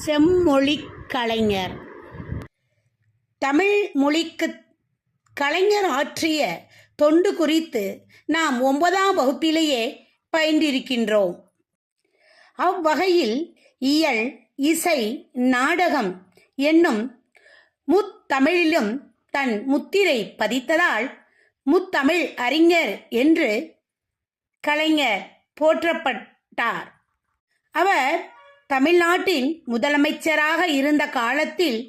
செம்மொழி கலைஞர். தமிழ் மொழிக்கு கலைஞர் ஆற்றிய தொண்டு குறித்து நாம் 9ஆம் வகுப்பிலேயே பயின்றிருக்கின்றோம். அவ்வகையில் இயல், இசை, நாடகம் என்னும் முத்தமிழிலும் தன் முத்திரை பதித்ததால் முத்தமிழ் அறிஞர் என்று கலைஞர் போற்றப்பட்டார். அவர் தமிழ்நாட்டின் முதலமைச்சராக இருந்த காலத்தில்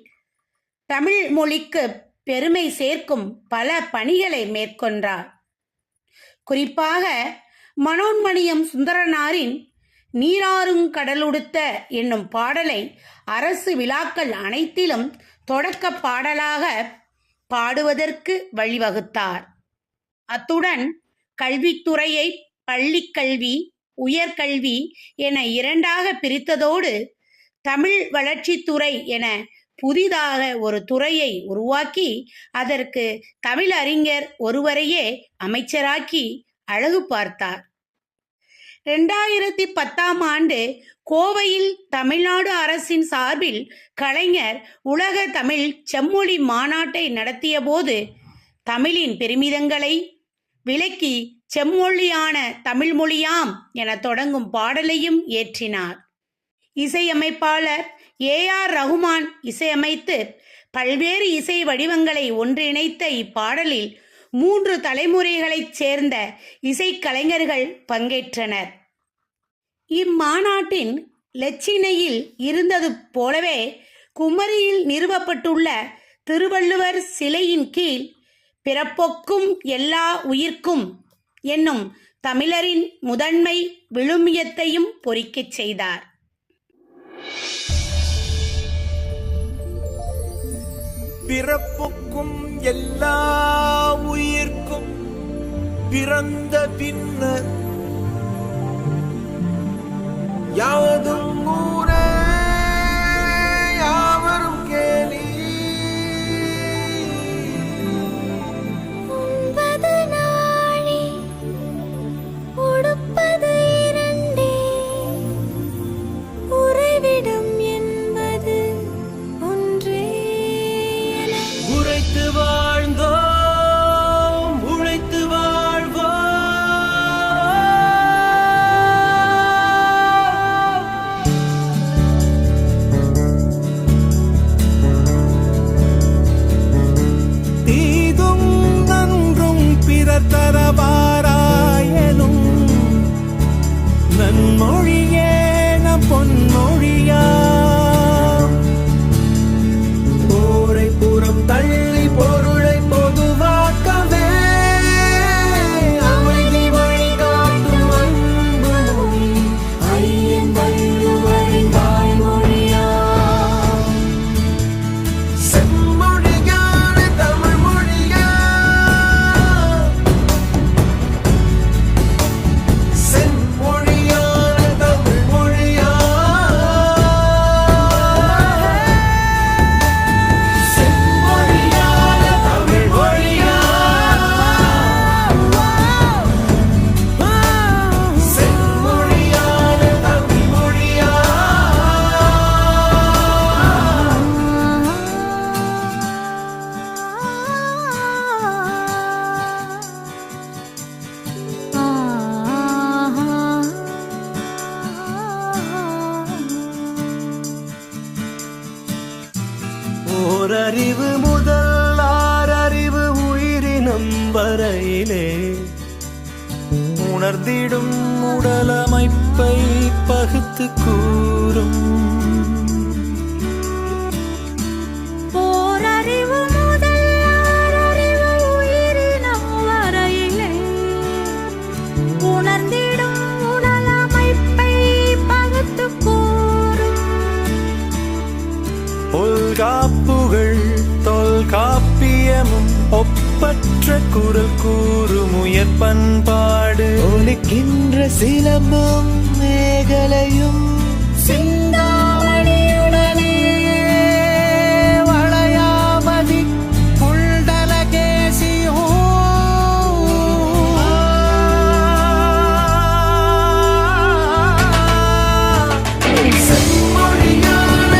தமிழ் மொழிக்கு பெருமை சேர்க்கும் பல பணிகளை மேற்கொண்டார். குறிப்பாக மனோன்மணியம் சுந்தரனாரின் நீராறும் கடலுடுத்த என்னும் பாடலை அரசு விழாக்கள் அனைத்திலும் தொடக்க பாடலாக பாடுவதற்கு வழிவகுத்தார். அத்துடன் கல்வித்துறையை பள்ளிக்கல்வி, உயர்கல்வி என 2ஆக பிரித்ததோடு தமிழ் வளர்ச்சித்துறை என புதிதாக ஒரு துறையை உருவாக்கி அதற்கு தமிழறிஞர் ஒருவரையே அமைச்சராக்கி அழகு பார்த்தார். 2010ஆம் ஆண்டு கோவையில் தமிழ்நாடு அரசின் சார்பில் கலைஞர் உலக தமிழ் செம்மொழி மாநாட்டை நடத்திய போது தமிழின் பெருமிதங்களை விளக்கி செம்மொழியான தமிழ் மொழியாம் என தொடங்கும் பாடலையும் இயற்றினார். இசையமைப்பாளர் AR ரகுமான் இசையமைத்து பல்வேறு இசை வடிவங்களை ஒன்றிணைத்த இப்பாடலில் 3 தலைமுறைகளைச் சேர்ந்த இசைக்கலைஞர்கள் பங்கேற்றனர். இம்மாநாட்டின் இலச்சினையில் இருந்தது போலவே குமரியில் நிறுவப்பட்டுள்ள திருவள்ளுவர் சிலையின் கீழ் பிறப்பொக்கும் எல்லா உயிர்க்கும் என்னும் தமிழரின் முதன்மை விழுமியத்தையும் பொறிக்கச் செய்தார். பிறப்புக்கும் எல்லா உயிர்க்கும் பிறந்த பின்னர் யாவதும் ஊரே யாவரும் கேலி. உண்பது நாழி உடுப்பது 2 உறைவிடம் என்பது ஒன்றே. உழைத்து வாழ்ந்தோம், உழைத்து வாழ்வோம். தீதும் நன்றும் பிறர் தரவாராயனும் நன்மொழியே நம் பொன்மொழியா. போரை புறம் தள்ளி பொருளை பொதுவாக்கவே அமைதி வழிகாட்டும் அன்பு மொழி ஐயன் வள்ளுவரின் வாய்மொழியா. செம்மொழியான தமிழ் மொழியா, செம்மொழியான தமிழ் மொழியா, செம்மொழியான தமிழ் மொழியா, செம்மொழியான தமிழ் மொழியா. ஓரறிவு முதல் 6 அறிவு உயிரினம் வரையிலே உணர்ந்திடும் உடலமைப்பை பகுத்து கூறும். ஓரறிவு முதல் 6 அறிவு உயிரினம் வரையிலே உணர்ந்திடும் உடலமைப்பை பகுத்துக் கூறும். தொல்காப்புகள் தொல்காப்பியமும் ஒப்பற்ற குரல் கூறும் உயர் பண்பாடு. ஒலிக்கின்ற சிலம்பும் மேகலையும் சிந்தாமணியுடனே வளையாமதி புல்டலகேசியும் செம்மொழியான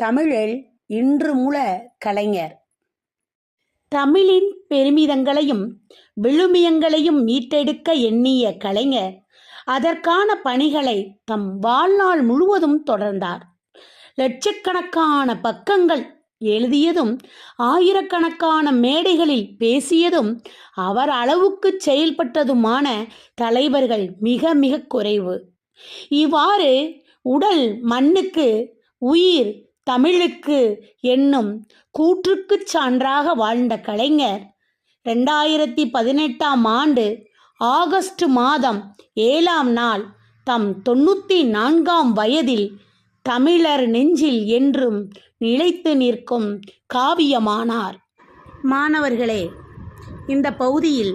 தமிழில் இன்று மூல கலைஞர். தமிழின் பெருமிதங்களையும் விழுமியங்களையும் மீட்டெடுக்க எண்ணிய கலைஞர் அதற்கான பணிகளை தம் வாழ்நாள் முழுவதும் தொடர்ந்தார். லட்சக்கணக்கான பக்கங்கள் எழுதியதும் ஆயிரக்கணக்கான மேடைகளில் பேசியதும் அவர் அளவுக்கு செயல்பட்டதுமான தலைவர்கள் மிக மிக குறைவு. இவ்வாறு உடல் மண்ணுக்கு உயிர் தமிழுக்கு என்னும் கூற்றுக்குச் சான்றாக வாழ்ந்த கலைஞர் 2018ஆம் ஆண்டு ஆகஸ்ட் மாதம் 7ஆம் நாள் தம் 94ஆம் வயதில் தமிழர் நெஞ்சில் என்றும் நிலைத்து நிற்கும் காவியமானார். மாணவர்களே, இந்த பகுதியில்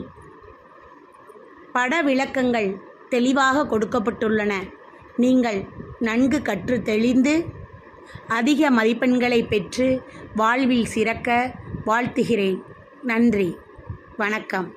பட விளக்கங்கள் தெளிவாக கொடுக்கப்பட்டுள்ளன. நீங்கள் நன்கு கற்று தெளிந்து அதிக மதிப்பெண்களை பெற்று வாழ்வில் சிறக்க வாழ்த்துகிறேன். நன்றி, வணக்கம்.